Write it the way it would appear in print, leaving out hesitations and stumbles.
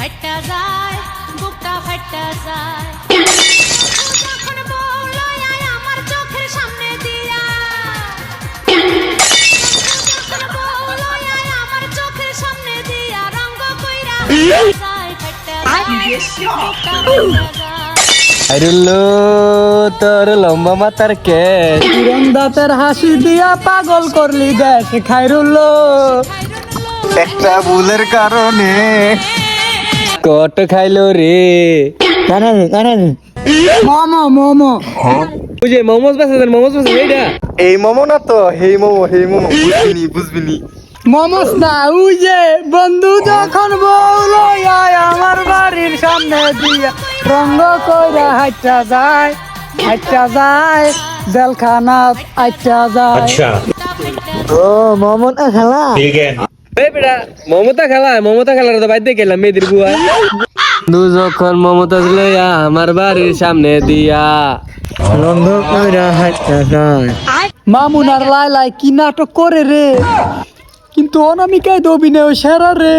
ফাইটা যায় বুকটা ফাইটা যায় যখন বলো আয় আমার চোখের সামনে দিয়া যখন বলো আয় আমার চোখের সামনে দিয়া রঙ্গ কইরা যায় ফাইটা যায় বুকটা ফাইটা যায় আইরুল্লো তোর লম্বা মাথার কেশ দাঁতের হাসি দিয়া পাগল করলি দেশ খাইরুল্লো একটা ভুলের কারণে কট খাইলো রে মোমো মোমো বুঝে মোমোস বেছে এইটা এই মোমো না তো হেই মোমো বুঝবিনি মোমোস না ওই যে বন্ধু যখন বউলো আয় আমার বাড়ির সামনে দিয়া রঙ্গ কইরা হাইটা যায় জেলখানা আইটা যায় ও মোমো না খেলা এই বেটা মমতা খেলার তো বাইতে গেলাম মেয়েদের বুয়া দু যখন মমতা লইয়া আমার বাড়ির সামনে দিয়া রঙ্গ কইরা হাইটা যায় মামুনার লাই লাই কি নাটক করে রে কিন্তু অনামিকায় দবিনে সেরা রে